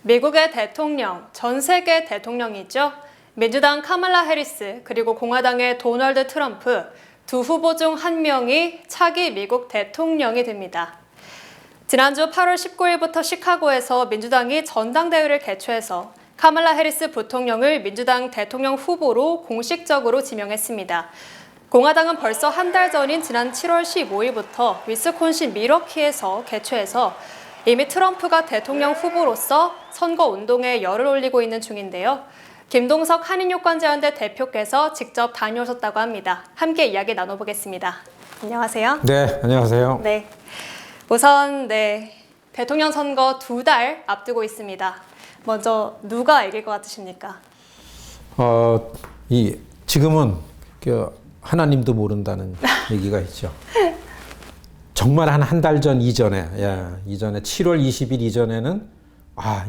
미국의 대통령, 전 세계 대통령이죠. 민주당 카말라 해리스 그리고 공화당의 도널드 트럼프 두 후보 중 한 명이 차기 미국 대통령이 됩니다. 지난주 8월 19일부터 시카고에서 민주당이 전당대회를 개최해서 카말라 해리스 부통령을 민주당 대통령 후보로 공식적으로 지명했습니다. 공화당은 벌써 한 달 전인 지난 7월 15일부터 위스콘신 밀워키에서 개최해서 이미 트럼프가 대통령 후보로서 선거 운동에 열을 올리고 있는 중인데요. 김동석 한인유권자연대 대표께서 직접 다녀오셨다고 합니다. 함께 이야기 나눠보겠습니다. 안녕하세요. 네, 안녕하세요. 네, 우선 대통령 선거 2달 앞두고 있습니다. 먼저 누가 이길 것 같으십니까? 지금은 하나님도 모른다는 얘기가 있죠. 정말 한 달 전 이전에 7월 20일 이전에는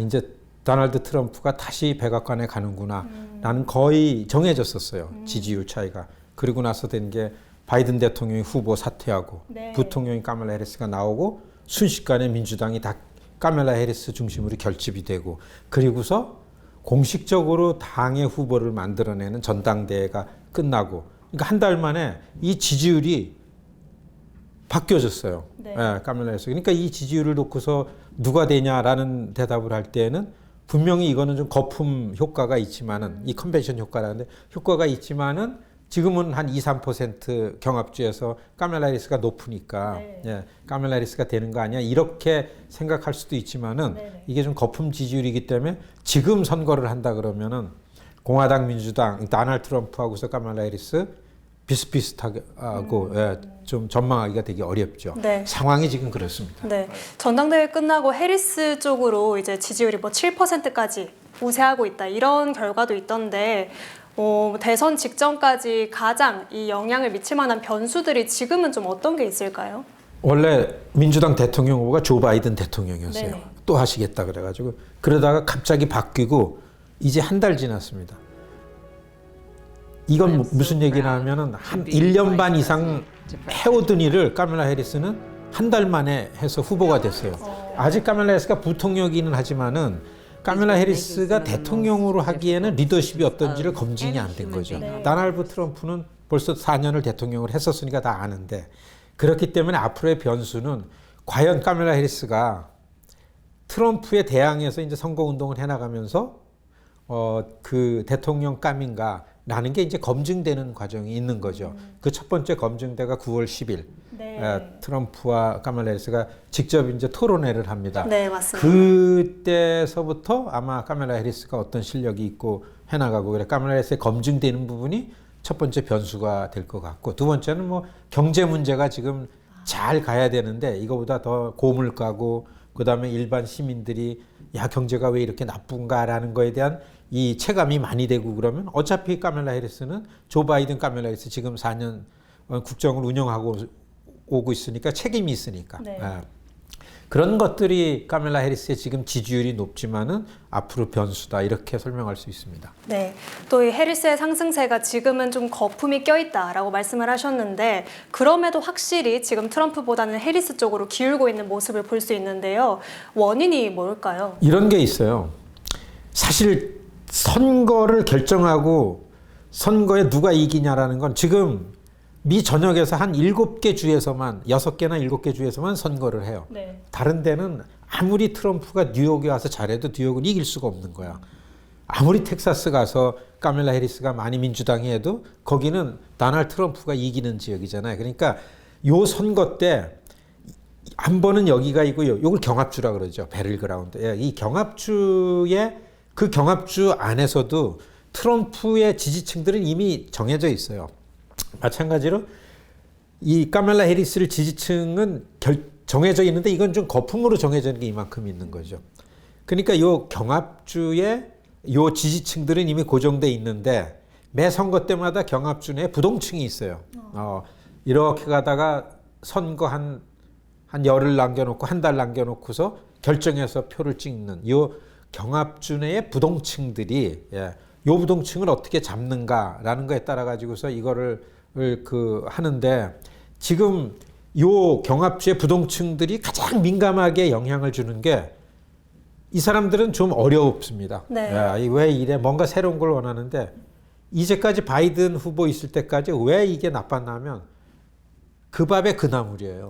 이제 도널드 트럼프가 다시 백악관에 가는구나 라는 거의 정해졌었어요. 지지율 차이가. 그리고 나서 된 게 바이든 대통령이 후보 사퇴하고 부통령이 카말라 해리스가 나오고 순식간에 민주당이 다 카말라 해리스 중심으로 결집이 되고 그리고서 공식적으로 당의 후보를 만들어내는 전당대회가 끝나고 그러니까 한 달 만에 이 지지율이 바뀌어졌어요. 카말라 해리스. 그러니까 이 지지율을 놓고서 누가 되냐라는 대답을 할 때에는 분명히 이거는 좀 거품 효과가 있지만은 이 컨벤션 효과라는데 효과가 있지만은 지금은 한 2~3% 경합주에서 카말라 해리스가 높으니까 카말라 해리스가 되는 거 아니야 이렇게 생각할 수도 있지만은 이게 좀 거품 지지율이기 때문에 지금 선거를 한다 그러면은 공화당 민주당 도널드 트럼프하고서 카말라 해리스 비슷비슷하게 하고 좀 전망하기가 되게 어렵죠. 상황이 지금 그렇습니다. 전당대회 끝나고 해리스 쪽으로 이제 지지율이 7%까지 우세하고 있다 이런 결과도 있던데 대선 직전까지 가장 이 영향을 미칠 만한 변수들이 지금은 좀 어떤 게 있을까요? 원래 민주당 대통령 후보가 조 바이든 대통령이었어요. 또 하시겠다 그래가지고 그러다가 갑자기 바뀌고 이제 한 달 지났습니다. 이건 무슨 얘기냐면은 한 1년 반 이상 해오던 일을 카말라 해리스는 한 달 만에 해서 후보가 됐어요. 아직 카말라 해리스가 부통령이기는 하지만은 카말라 해리스가 대통령으로 하기에는 리더십이 어떤지를 검증이 안 된 거죠. 도널드 트럼프는 벌써 4년을 대통령을 했었으니까 다 아는데 그렇기 때문에 앞으로의 변수는 과연 카말라 해리스가 트럼프에 대항해서 이제 선거 운동을 해나가면서 그 대통령 감인가 라는 게 이제 검증되는 과정이 있는 거죠. 그 첫 번째 검증대가 9월 10일 트럼프와 카말라 해리스가 직접 이제 토론회를 합니다. 맞습니다. 그때서부터 아마 카말라 해리스가 어떤 실력이 있고 해나가고 그래 카말라 해리스의 검증되는 부분이 첫 번째 변수가 될 것 같고 두 번째는 경제 문제가 지금 잘 가야 되는데 이거보다 더 고물가고 그다음에 일반 시민들이 경제가 왜 이렇게 나쁜가라는 거에 대한 이 체감이 많이 되고 그러면 어차피 카말라 해리스는 조 바이든 카말라 해리스 지금 4년 국정을 운영하고 오고 있으니까 책임이 있으니까 그런 것들이 카말라 해리스의 지금 지지율이 높지만은 앞으로 변수다 이렇게 설명할 수 있습니다. 또 이 해리스의 상승세가 지금은 좀 거품이 껴있다라고 말씀을 하셨는데 그럼에도 확실히 지금 트럼프보다는 해리스 쪽으로 기울고 있는 모습을 볼 수 있는데요. 원인이 뭘까요? 이런 게 있어요. 사실 선거를 결정하고 선거에 누가 이기냐라는 건 지금 미 전역에서 한 7개 주에서만 6개나 7개 주에서만 선거를 해요. 다른 데는 아무리 트럼프가 뉴욕에 와서 잘해도 뉴욕은 이길 수가 없는 거야. 아무리 텍사스 가서 카말라 해리스가 많이 민주당이 해도 거기는 도널드 트럼프가 이기는 지역이잖아요. 그러니까 요 선거 때 한 번은 여기가 있고요. 이걸 경합주라 그러죠. 배틀그라운드. 이 경합주에 그 경합주 안에서도 트럼프의 지지층들은 이미 정해져 있어요. 마찬가지로 이 카말라 해리스를 지지층은 정해져 있는데 이건 좀 거품으로 정해져 있는 게 이만큼 있는 거죠. 그러니까 요 경합주의 요 지지층들은 이미 고정돼 있는데 매 선거 때마다 경합주 내에 부동층이 있어요. 이렇게 가다가 선거 한 열흘 남겨놓고 한 달 남겨놓고서 결정해서 표를 찍는 요 경합주 내의 부동층들이 요 부동층을 어떻게 잡는가라는 거에 따라 가지고서 이거를 하는데 지금 요 경합주의 부동층들이 가장 민감하게 영향을 주는 게 이 사람들은 좀 어렵습니다. 네. 야, 왜 이래? 뭔가 새로운 걸 원하는데 이제까지 바이든 후보 있을 때까지 왜 이게 나빴냐면 그 밥에 그 나물이에요.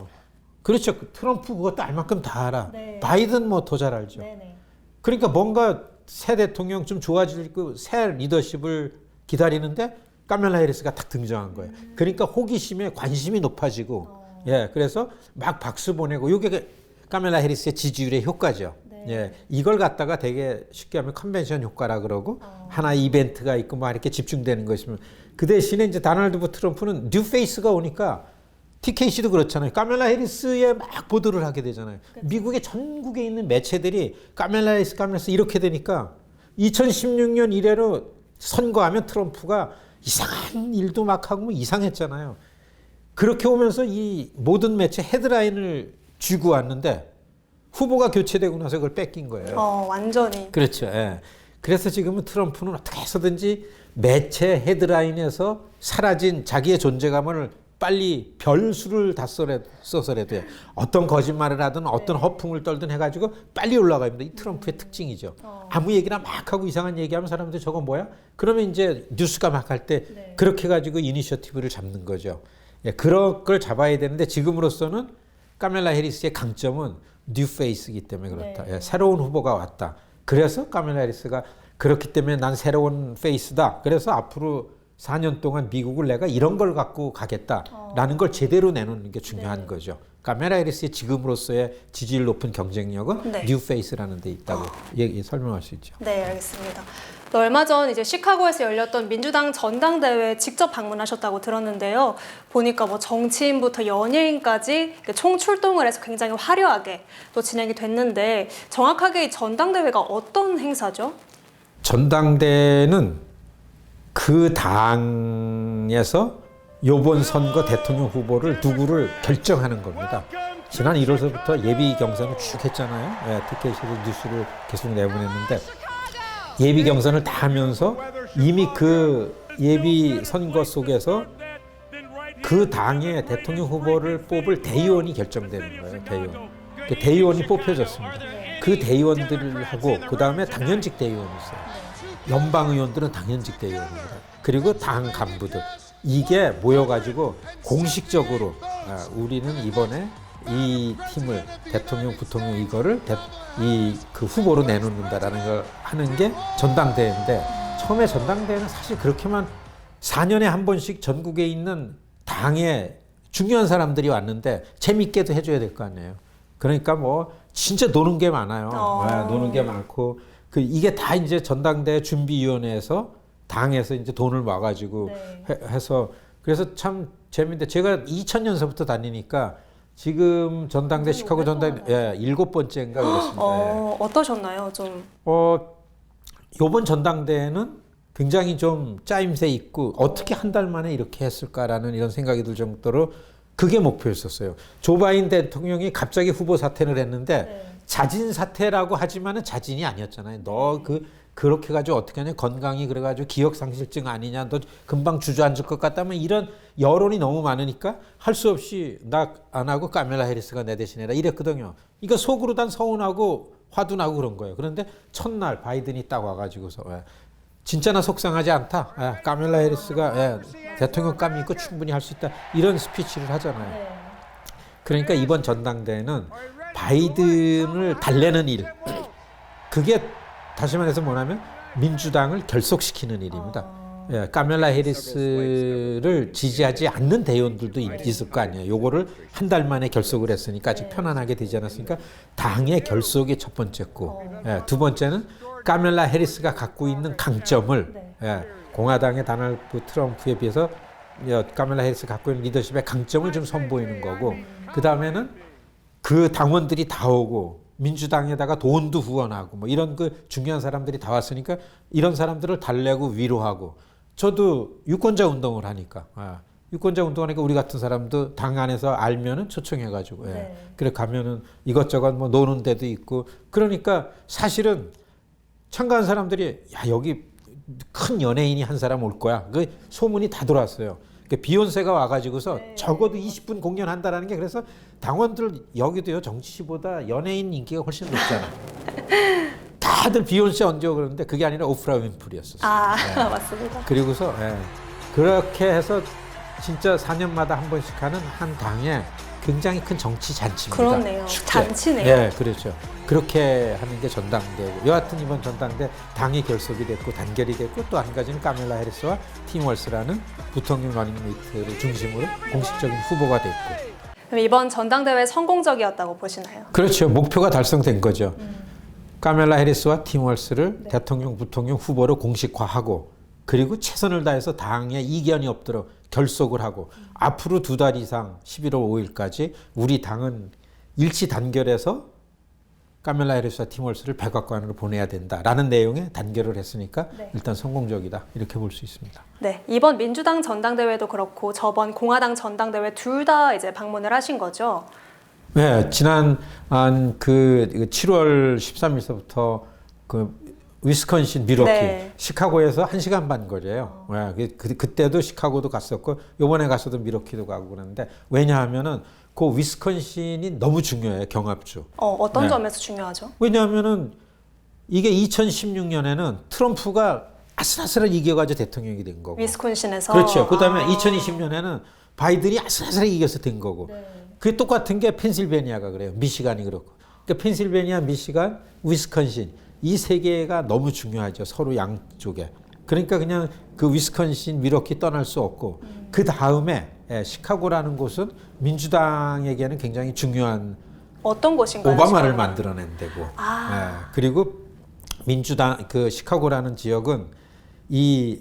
그렇죠. 트럼프 그것도 알만큼 다 알아. 네. 바이든 뭐 더 잘 알죠. 네네. 그러니까 뭔가 새 대통령 좀 좋아질 그 새 리더십을 기다리는데 카멜라 해리스가 딱 등장한 거예요. 그러니까 호기심에 관심이 높아지고 예, 그래서 막 박수 보내고 이게 카멜라 해리스의 지지율의 효과죠. 네. 예, 이걸 갖다가 되게 쉽게 하면 컨벤션 효과라 그러고 하나 이벤트가 있고 막 이렇게 집중되는 것이면 그 대신에 이제 도널드 트럼프는 뉴 페이스가 오니까 TKC도 그렇잖아요. 카멜라 해리스에 막 보도를 하게 되잖아요. 그렇죠. 미국의 전국에 있는 매체들이 카멜라 해리스 이렇게 되니까 2016년 이래로 선거하면 트럼프가 이상한 일도 막 하고 뭐 이상했잖아요. 그렇게 오면서 이 모든 매체 헤드라인을 쥐고 왔는데 후보가 교체되고 나서 그걸 뺏긴 거예요. 완전히. 그렇죠. 예. 그래서 지금은 트럼프는 어떻게 해서든지 매체 헤드라인에서 사라진 자기의 존재감을 빨리 별수를 다 써서라도 어떤 거짓말을 하든 어떤 허풍을 떨든 해가지고 빨리 올라갑니다. 이 트럼프의 특징이죠. 아무 얘기나 막 하고 이상한 얘기하면 사람들이 저거 뭐야? 그러면 이제 뉴스가 막 할 때 네. 그렇게 가지고 이니셔티브를 잡는 거죠. 예, 그런 걸 잡아야 되는데 지금으로서는 카멜라 해리스의 강점은 뉴 페이스이기 때문에 그렇다. 네. 예, 새로운 후보가 왔다. 그래서 카멜라 해리스가 그렇기 때문에 난 새로운 페이스다. 그래서 앞으로 4년 동안 미국을 내가 이런 걸 갖고 가겠다라는 걸 제대로 내놓는 게 중요한 네. 거죠. 카멜라 해리스의 지금으로서의 지지율 높은 경쟁력은 네. 뉴 페이스라는 데 있다고 설명할 수 있죠. 네, 알겠습니다. 또 얼마 전 이제 시카고에서 열렸던 민주당 전당대회에 직접 방문하셨다고 들었는데요. 보니까 뭐 정치인부터 연예인까지 총 출동을 해서 굉장히 화려하게 또 진행이 됐는데 정확하게 이 전당대회가 어떤 행사죠? 전당대회는 그 당에서 요번 선거 대통령 후보를 누구를 결정하는 겁니다. 지난 1월서부터 예비 경선을 쭉 했잖아요. 예, TKC도 뉴스를 계속 내보냈는데 예비 경선을 다 하면서 이미 그 예비 선거 속에서 그 당의 대통령 후보를 뽑을 대의원이 결정되는 거예요. 대의원. 그 대의원이 뽑혀졌습니다. 그 대의원들하고 그 다음에 당연직 대의원이 있어요. 연방 의원들은 당연직 대의원입니다. 그리고 당 간부들. 이게 모여가지고 공식적으로 우리는 이번에 이 팀을 대통령, 부통령 이거를 그 후보로 내놓는다라는 걸 하는 게 전당대회인데 처음에 전당대회는 사실 그렇게만 4년에 한 번씩 전국에 있는 당의 중요한 사람들이 왔는데 재밌게도 해줘야 될 거 아니에요. 그러니까 뭐 진짜 노는 게 많아요. 노는 게 많고 이게 다 이제 전당대회 준비위원회에서 당에서 이제 돈을 모아가지고 해서 그래서 참 재밌는데 제가 2000년서부터 다니니까 지금 전당대 시카고 전당대 7번째인가 그렇습니다. 어떠셨나요? 좀 요번 전당대회는 굉장히 좀 짜임새 있고 어떻게 한 달 만에 이렇게 했을까라는 이런 생각이 들 정도로 그게 목표였었어요. 조 바이든 대통령이 갑자기 후보 사퇴를 했는데 자진 사퇴라고 하지만은 자진이 아니었잖아요. 너 그렇게 가지고 어떻게 하냐 건강이 그래가지고 기억상실증 아니냐 너 금방 주저앉을 것 같다면 이런 여론이 너무 많으니까 할 수 없이 나 안 하고 카멜라 해리스가 내 대신 해라 이랬거든요. 그러니까 속으로 단 서운하고 화도 나고 그런 거예요. 그런데 첫날 바이든이 딱 와가지고서 진짜 나 속상하지 않다. 카멜라 해리스가 대통령감이 있고 충분히 할 수 있다. 이런 스피치를 하잖아요. 그러니까 이번 전당대회는 바이든을 달래는 일. 그게 다시 말해서 뭐냐면 민주당을 결속시키는 일입니다. 카멜라 해리스를 지지하지 않는 대의원들도 있을 거 아니에요. 요거를 한 달 만에 결속을 했으니까 아직 편안하게 되지 않았으니까 당의 결속이 첫 번째고 두 번째는 카멜라 해리스가 갖고 있는 강점을 공화당의 도널드 트럼프에 비해서 카멜라 해리스가 갖고 있는 리더십의 강점을 좀 선보이는 거고 그 다음에는 그 당원들이 다 오고 민주당에다가 돈도 후원하고 뭐 이런 그 중요한 사람들이 다 왔으니까 이런 사람들을 달래고 위로하고 저도 유권자 운동을 하니까 유권자 운동하니까 우리 같은 사람도 당 안에서 알면은 초청해가지고 그래 가면은 이것저것 뭐 노는 데도 있고 그러니까 사실은 참가한 사람들이 야 여기 큰 연예인이 한 사람 올 거야 그 소문이 다 돌았어요. 비욘세가 와가지고서 적어도 20분 공연한다라는 게 그래서 당원들 여기도요 정치보다 연예인 인기가 훨씬 높잖아. 다들 비욘세 언제 오고 그러는데 그게 아니라 오프라 윈프리였었어요. 아, 맞습니다. 그리고서 그렇게 해서 진짜 4년마다 한 번씩 하는 한 당에 굉장히 큰 정치 잔치입니다. 그렇네요. 축제. 잔치네요. 네, 그렇죠. 그렇게 하는 게 전당대고 여하튼 이번 전당대 당이 결속이 됐고 단결이 됐고 또 한 가지는 카멜라 해리스와 팀 월스라는 부통령 러닝메이트를 중심으로 공식적인 후보가 됐고. 그럼 이번 전당대회 성공적이었다고 보시나요? 그렇죠. 목표가 달성된 거죠. 카멜라 해리스와 팀 월스를 대통령, 부통령 후보로 공식화하고 그리고 최선을 다해서 당에 이견이 없도록 결속을 하고 앞으로 2달 이상 11월 5일까지 우리 당은 일치 단결해서 카멜라 해리스와 팀 월스를 백악관으로 보내야 된다라는 내용의 단결을 했으니까 일단 성공적이다 이렇게 볼 수 있습니다. 네, 이번 민주당 전당대회도 그렇고 저번 공화당 전당대회 둘 다 이제 방문을 하신 거죠? 네, 지난 그 7월 13일서부터 그 위스콘신 밀워키 시카고에서 1시간 반 거리예요. 그때도 시카고도 갔었고 이번에 가서도 밀워키도 가고 그러는데 왜냐하면은 그 위스콘신이 너무 중요해요. 경합주. 어떤 점에서 중요하죠? 왜냐하면은 이게 2016년에는 트럼프가 아슬아슬하게 이겨가지고 대통령이 된 거고. 위스콘신에서. 그렇죠. 그다음에 2020년에는 바이든이 아슬아슬하게 이겨서 된 거고. 그게 똑같은 게 펜실베니아가 그래요. 미시간이 그렇고. 그러니까 펜실베니아, 미시간, 위스콘신 이 세 개가 너무 중요하죠. 서로 양쪽에. 그러니까 그냥 그 위스콘신, 밀워키 떠날 수 없고 그 다음에 시카고라는 곳은 민주당에게는 굉장히 중요한 어떤 곳인가요? 오바마를 시카고는? 만들어낸 데고. 그리고 민주당 그 시카고라는 지역은 이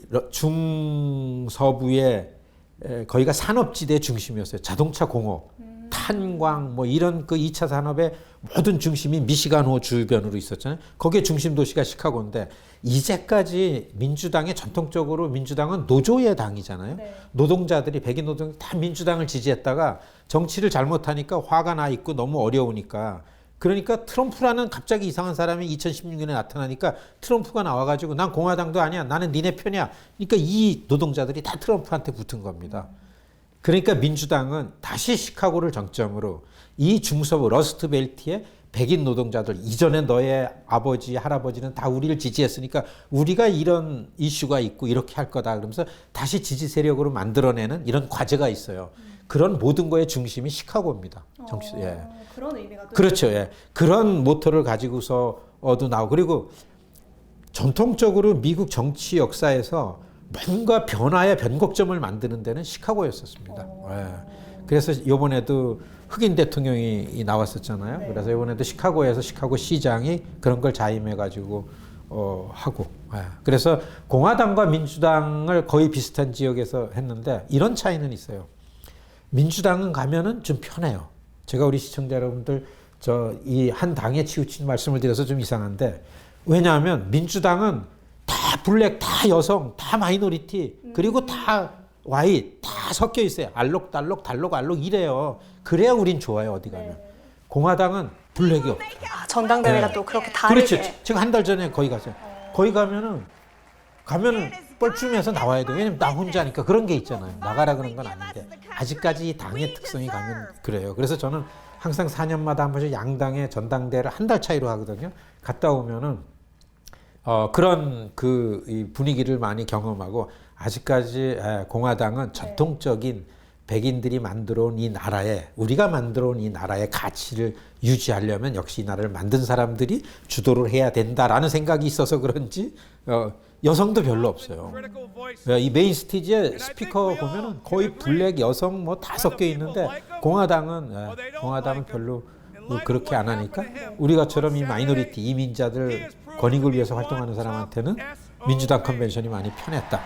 중서부의 거기가 산업지대 중심이었어요. 자동차 공업, 탄광 뭐 이런 그 2차 산업의 모든 중심이 미시간호 주변으로 있었잖아요. 거기에 중심 도시가 시카고인데 이제까지 민주당의 전통적으로 민주당은 노조의 당이잖아요. 노동자들이 백인 노동자들이 다 민주당을 지지했다가 정치를 잘못하니까 화가 나 있고 너무 어려우니까 그러니까 트럼프라는 갑자기 이상한 사람이 2016년에 나타나니까 트럼프가 나와가지고 난 공화당도 아니야. 나는 니네 편이야. 그러니까 이 노동자들이 다 트럼프한테 붙은 겁니다. 그러니까 민주당은 다시 시카고를 정점으로 이 중서부 러스트벨트의 백인 노동자들 이전에 너의 아버지 할아버지는 다 우리를 지지했으니까 우리가 이런 이슈가 있고 이렇게 할 거다 그러면서 다시 지지 세력으로 만들어내는 이런 과제가 있어요. 그런 모든 거의 중심이 시카고입니다. 정치, 그런 의미가 그렇죠. 그런 모토를 가지고서도 나오고 그리고 전통적으로 미국 정치 역사에서 뭔가 변화의 변곡점을 만드는 데는 시카고였었습니다. 그래서 이번에도 흑인 대통령이 나왔었잖아요. 그래서 이번에도 시카고에서 시카고 시장이 그런 걸 자임해가지고 하고. 그래서 공화당과 민주당을 거의 비슷한 지역에서 했는데 이런 차이는 있어요. 민주당은 가면은 좀 편해요. 제가 우리 시청자 여러분들 이 한 당에 치우친 말씀을 드려서 좀 이상한데 왜냐하면 민주당은 다 블랙, 다 여성, 다 마이너리티, 그리고 다 와이, 다 섞여 있어요. 알록달록, 달록알록 이래요. 그래야 우린 좋아요, 어디 가면. 공화당은 블랙이 없어요. 전당대회가 또 그렇게 다르게. 그렇죠. 제가 한 달 전에 거기 갔어요. 거기 가면은 뻘쭘해서 나와야 돼요. 왜냐면 나 혼자니까 그런 게 있잖아요. 나가라 그런 건 아닌데 아직까지 이 당의 특성이 가면 그래요. 그래서 저는 항상 4년마다 한 번씩 양당의 전당대회를 한 달 차이로 하거든요. 갔다 오면은 그런 이 분위기를 많이 경험하고 아직까지 공화당은 전통적인 백인들이 만들어온 이 나라에 우리가 만들어온 이 나라의 가치를 유지하려면 역시 이 나라를 만든 사람들이 주도를 해야 된다라는 생각이 있어서 그런지 여성도 별로 없어요. 이 메인 스티지에 스피커 보면은 거의 블랙 여성 뭐 다 섞여 있는데 공화당은 별로 그렇게 안 하니까 우리가처럼 이 마이너리티 이민자들 권익을 위해서 활동하는 사람한테는 민주당 컨벤션이 많이 편했다.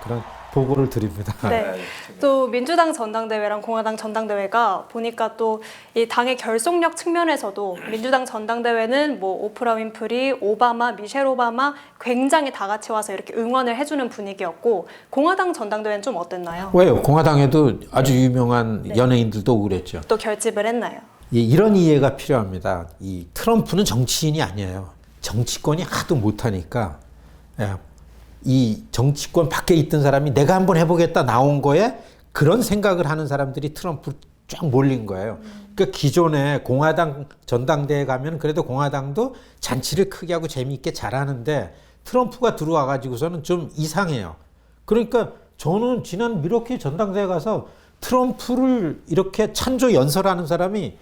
그런 보고를 드립니다. 네. 또 민주당 전당대회랑 공화당 전당대회가 보니까 또 이 당의 결속력 측면에서도 민주당 전당대회는 뭐 오프라 윈프리, 오바마, 미셸 오바마 굉장히 다 같이 와서 이렇게 응원을 해주는 분위기였고 공화당 전당대회는 좀 어땠나요? 왜요? 공화당에도 아주 유명한 연예인들도 오고 그랬죠. 또 결집을 했나요? 이런 이해가 필요합니다. 이 트럼프는 정치인이 아니에요. 정치권이 하도 못하니까 이 정치권 밖에 있던 사람이 내가 한번 해보겠다 나온 거에 그런 생각을 하는 사람들이 트럼프 쫙 몰린 거예요. 그러니까 기존에 공화당 전당대회 가면 그래도 공화당도 잔치를 크게 하고 재미있게 잘하는데 트럼프가 들어와 가지고서는 좀 이상해요. 그러니까 저는 지난 미러키 전당대회 가서 트럼프를 이렇게 찬조 연설하는 사람이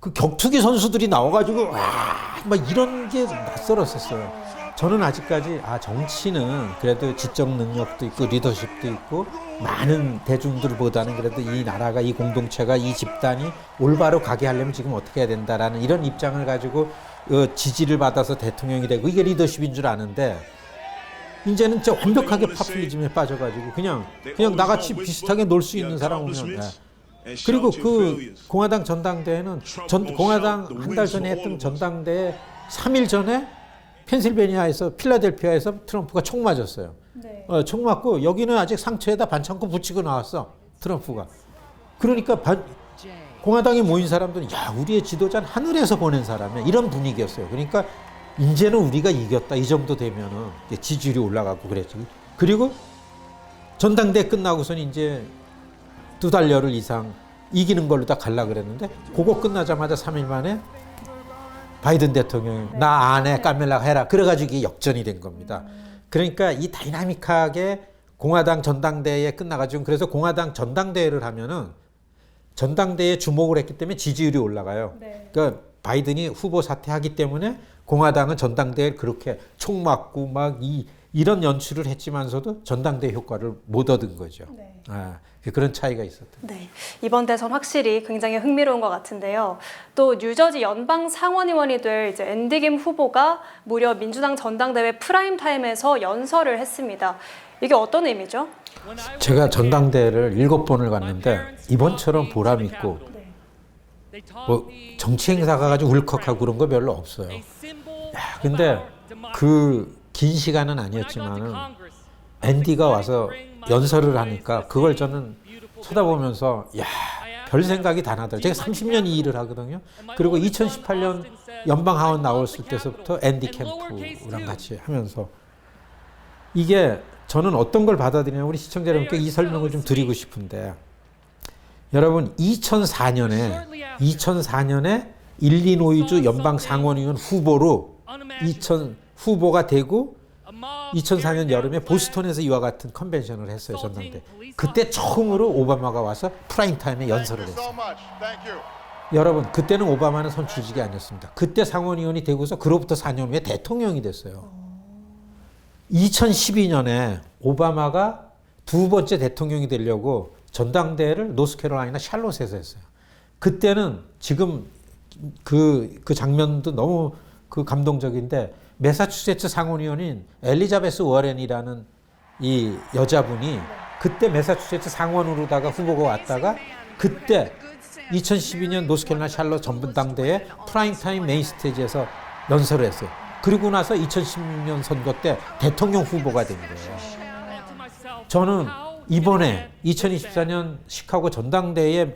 그 격투기 선수들이 나와가지고 막 이런 게 낯설었었어요. 저는 아직까지 정치는 그래도 지적 능력도 있고 리더십도 있고 많은 대중들보다는 그래도 이 나라가 이 공동체가 이 집단이 올바로 가게 하려면 지금 어떻게 해야 된다라는 이런 입장을 가지고 지지를 받아서 대통령이 되고 이게 리더십인 줄 아는데 이제는 진짜 완벽하게 파퓰리즘에 빠져가지고 그냥 나같이 비슷하게 놀 수 있는 사람 오면 그리고 그 공화당 전당대회는 공화당 한 달 전에 했던 전당대회 3일 전에 펜실베니아에서 필라델피아에서 트럼프가 총 맞았어요. 네. 총 맞고 여기는 아직 상처에다 반창고 붙이고 나왔어 트럼프가. 그러니까 공화당에 모인 사람들은 우리의 지도자는 하늘에서 보낸 사람이야 이런 분위기였어요. 그러니까 이제는 우리가 이겼다 이 정도 되면은 지지율이 올라가고 그랬지. 그리고 전당대회 끝나고서는 이제 2달 열흘 이상 이기는 걸로 다 갈라 그랬는데 그거 끝나자마자 3일 만에 바이든 대통령이 나 안 해 까멜라 해라 그래가지고 이게 역전이 된 겁니다. 그러니까 이 다이나믹하게 공화당 전당대회 끝나가지고 그래서 공화당 전당대회를 하면은 전당대회에 주목을 했기 때문에 지지율이 올라가요. 네. 그러니까 바이든이 후보 사퇴하기 때문에 공화당은 전당대회를 그렇게 총 맞고 막 이런 연출을 했지만서도 전당대회 효과를 못 얻은 거죠. 네. 그런 차이가 있었다. 네, 이번 대선 확실히 굉장히 흥미로운 것 같은데요. 또 뉴저지 연방 상원의원이 될 이제 앤디 김 후보가 무려 민주당 전당대회 프라임 타임에서 연설을 했습니다. 이게 어떤 의미죠? 제가 전당대회를 7번을 갔는데 이번처럼 보람 있고 뭐 정치 행사 가가지고 울컥하고 그런 거 별로 없어요. 근데 그 긴 시간은 아니었지만은 앤디가 와서 연설을 하니까 그걸 저는 쳐다보면서 별 생각이 다 나더라고요. 제가 30년 이 일을 하거든요. 그리고 2018년 연방 하원 나왔을 때서부터 앤디 캠프랑 같이 하면서 이게 저는 어떤 걸 받아들이냐면 우리 시청자 여러분께 이 설명을 좀 드리고 싶은데 여러분 2004년에 일리노이주 연방 상원의원 후보로 후보가 되고 2004년 여름에 보스턴에서 이와 같은 컨벤션을 했어요. 전당대. 그때 처음으로 오바마가 와서 프라임타임에 연설을 했어요. 여러분 그때는 오바마는 선출직이 아니었습니다. 그때 상원의원이 되고서 그로부터 4년 후에 대통령이 됐어요. 2012년에 오바마가 두 번째 대통령이 되려고 전당대회를 노스캐롤라이나 샬롯에서 했어요. 그때는 지금 그 장면도 너무 감동적인데 매사추세츠 상원의원인 엘리자베스 워렌이라는 이 여자분이 그때 매사추세츠 상원으로다가 후보가 왔다가 그때 2012년 노스캐롤라이나 샬롯 전당대회 프라임타임 메인 스테이지에서 연설을 했어요. 그리고 나서 2016년 선거 때 대통령 후보가 된 거예요. 저는 이번에 2024년 시카고 전당대회에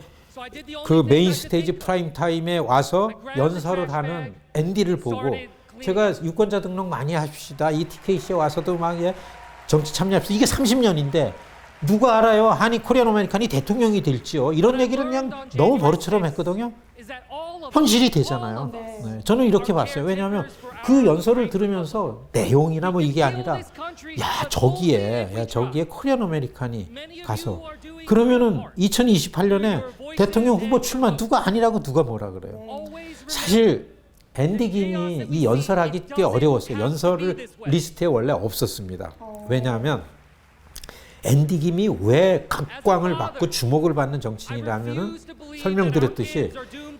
그 메인 스테이지 프라임타임에 와서 연설을 하는 앤디를 보고 제가 유권자 등록 많이 합시다. 이 TKC에 와서도 막 정치 참여합시다. 이게 30년인데 누가 알아요? 한이 코리안 아메리칸이 대통령이 될지요. 이런 얘기를 그냥 너무 버릇처럼 했거든요. 현실이 되잖아요. 네, 저는 이렇게 봤어요. 왜냐하면 그 연설을 들으면서 내용이나 뭐 이게 아니라 저기에 코리안 아메리칸이 가서 그러면은 2028년에 대통령 후보 출마 누가 아니라고 누가 뭐라 그래요. 사실 앤디 김이 이 연설하기 꽤 어려웠어요. 연설 리스트에 원래 없었습니다. 왜냐하면 앤디 김이 왜 각광을 받고 주목을 받는 정치인이라면은 설명드렸듯이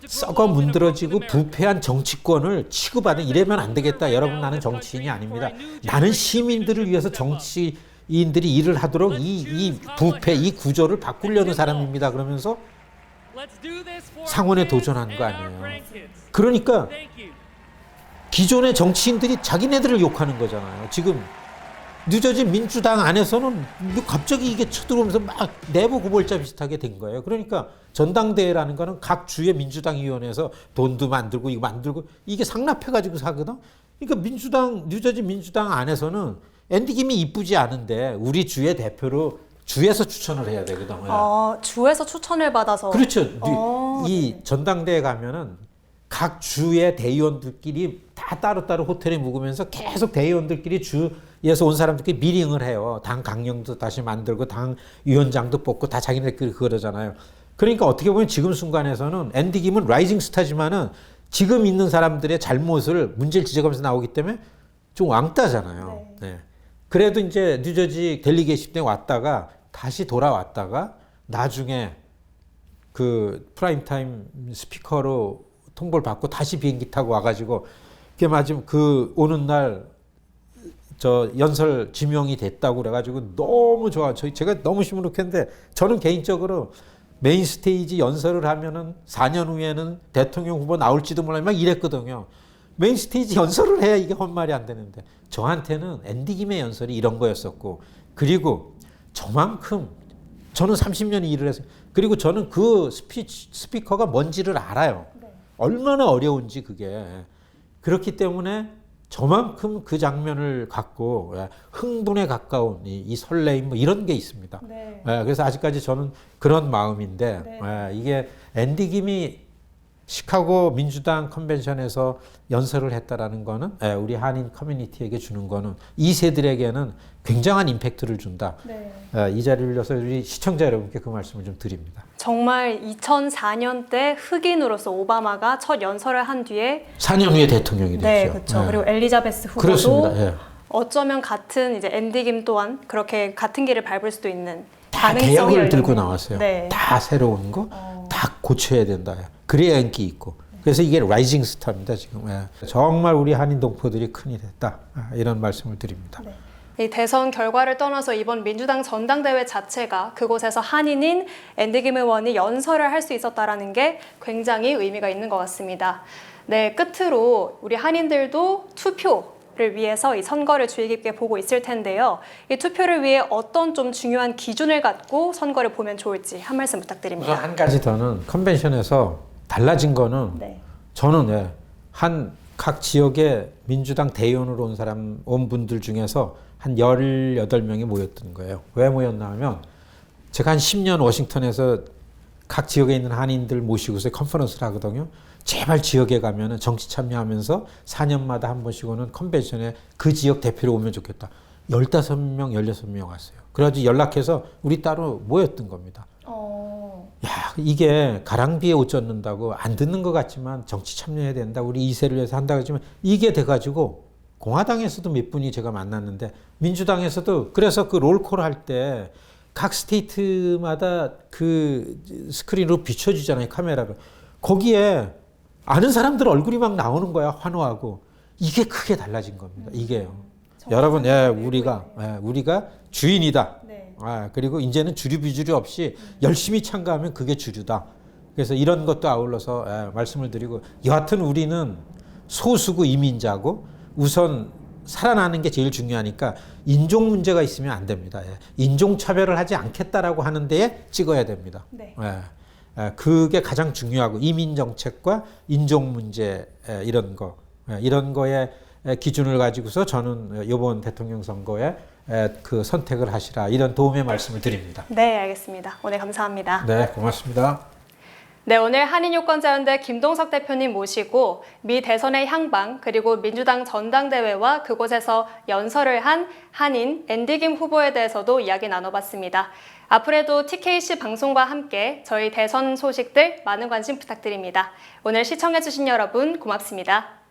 썩어 문드러지고 부패한 정치권을 취급하는 이래면 안 되겠다. 여러분 나는 정치인이 아닙니다. 나는 시민들을 위해서 정치인들이 일을 하도록 이 부패, 이 구조를 바꾸려는 사람입니다. 그러면서 상원에 도전한 거 아니에요. 그러니까 기존의 정치인들이 자기네들을 욕하는 거잖아요. 지금 뉴저지 민주당 안에서는 갑자기 이게 쳐들어오면서 막 내부 고발자 비슷하게 된 거예요. 그러니까 전당대회라는 거는 각 주의 민주당 위원회에서 돈도 만들고 이거 만들고 이게 상납해가지고 사거든. 그러니까 뉴저지 민주당 안에서는 앤디 김이 이쁘지 않은데 우리 주의 대표로 주에서 추천을 해야 되거든. 주에서 추천을 받아서. 그렇죠. 이 네. 전당대회 가면은 각 주의 대의원들끼리 다 따로따로 호텔에 묵으면서 계속 대의원들끼리 주에서 온 사람들끼리 미팅을 해요. 당 강령도 다시 만들고 당 위원장도 뽑고 다 자기네들끼리 그러잖아요. 그러니까 어떻게 보면 지금 순간에서는 앤디 김은 라이징 스타지만은 지금 있는 사람들의 잘못을 문제를 지적하면서 나오기 때문에 좀 왕따잖아요. 네. 그래도 이제 뉴저지 델리게이션 때 왔다가 다시 돌아왔다가 나중에 그 프라임타임 스피커로 통보를 받고 다시 비행기 타고 와가지고 그게 마침 그 오는 날 저 연설 지명이 됐다고 그래가지고 너무 좋아. 제가 너무 시무룩했는데 저는 개인적으로 메인 스테이지 연설을 하면은 4년 후에는 대통령 후보 나올지도 몰라 막 이랬거든요. 메인 스테이지 연설을 해야 이게 헛말이 안 되는데 저한테는 앤디 김의 연설이 이런 거였었고 그리고 저만큼 저는 30년 일을 했어요. 그리고 저는 그 스피커가 뭔지를 알아요. 얼마나 어려운지 그게. 그렇기 때문에 저만큼 그 장면을 갖고 흥분에 가까운 이 설레임 뭐 이런 게 있습니다. 네. 그래서 아직까지 저는 그런 마음인데 네. 이게 앤디 김이 시카고 민주당 컨벤션에서 연설을 했다라는 거는 우리 한인 커뮤니티에게 주는 거는 2세들에게는 굉장한 임팩트를 준다. 네. 이 자리를 빌려서 우리 시청자 여러분께 그 말씀을 좀 드립니다. 정말 2004년 때 흑인으로서 오바마가 첫 연설을 한 뒤에 4년 후에 대통령이 됐죠. 네, 그렇죠. 그리고 엘리자베스 후보도 그렇습니다. 예. 어쩌면 같은 이제 앤디 김 또한 그렇게 같은 길을 밟을 수도 있는 다 가능성이 개혁을 열리는. 들고 나왔어요. 네. 다 새로운 거, 다 고쳐야 된다. 그래야 인기 있고. 그래서 이게 라이징 스타입니다, 지금. 정말 우리 한인 동포들이 큰일 했다. 이런 말씀을 드립니다. 네. 이 대선 결과를 떠나서 이번 민주당 전당대회 자체가 그곳에서 한인인 앤디 김 의원이 연설을 할 수 있었다라는 게 굉장히 의미가 있는 것 같습니다. 네, 끝으로 우리 한인들도 투표를 위해서 이 선거를 주의 깊게 보고 있을 텐데요. 이 투표를 위해 어떤 좀 중요한 기준을 갖고 선거를 보면 좋을지 한 말씀 부탁드립니다. 우선 한 가지 더는 컨벤션에서 달라진 거는 네. 저는 한 각 지역에 민주당 대의원으로 온 분들 중에서 한 18명이 모였던 거예요. 왜 모였나 하면 제가 한 10년 워싱턴에서 각 지역에 있는 한인들 모시고서 컨퍼런스를 하거든요. 제발 지역에 가면은 정치 참여하면서 4년마다 한 번씩 오는 컨벤션에 그 지역 대표로 오면 좋겠다. 15명, 16명 왔어요. 그래가지고 연락해서 우리 따로 모였던 겁니다. 야, 이게 가랑비에 옷 젖는다고 안 듣는 것 같지만 정치 참여해야 된다. 우리 이세를 위해서 한다고 하지만 이게 돼가지고 공화당에서도 몇 분이 제가 만났는데 민주당에서도 그래서 그 롤콜 할 때 각 스테이트마다 그 스크린으로 비춰주잖아요. 카메라로. 거기에 아는 사람들 얼굴이 막 나오는 거야. 환호하고. 이게 크게 달라진 겁니다. 이게요. 여러분, 우리가 주인이다. 네. 그리고 이제는 주류 비주류 없이 열심히 참가하면 그게 주류다. 그래서 이런 것도 아울러서 말씀을 드리고 여하튼 우리는 소수고 이민자고 우선 살아나는 게 제일 중요하니까 인종 문제가 있으면 안 됩니다. 인종 차별을 하지 않겠다라고 하는 데에 찍어야 됩니다. 네. 그게 가장 중요하고 이민 정책과 인종 문제 이런 거에 기준을 가지고서 저는 이번 대통령 선거에 그 선택을 하시라 이런 도움의 말씀을 드립니다. 네, 알겠습니다. 오늘 감사합니다. 네, 고맙습니다. 네, 오늘 한인유권자연대 김동석 대표님 모시고 미 대선의 향방 그리고 민주당 전당대회와 그곳에서 연설을 한 한인 앤디 김 후보에 대해서도 이야기 나눠봤습니다. 앞으로도 TKC 방송과 함께 저희 대선 소식들 많은 관심 부탁드립니다. 오늘 시청해주신 여러분 고맙습니다.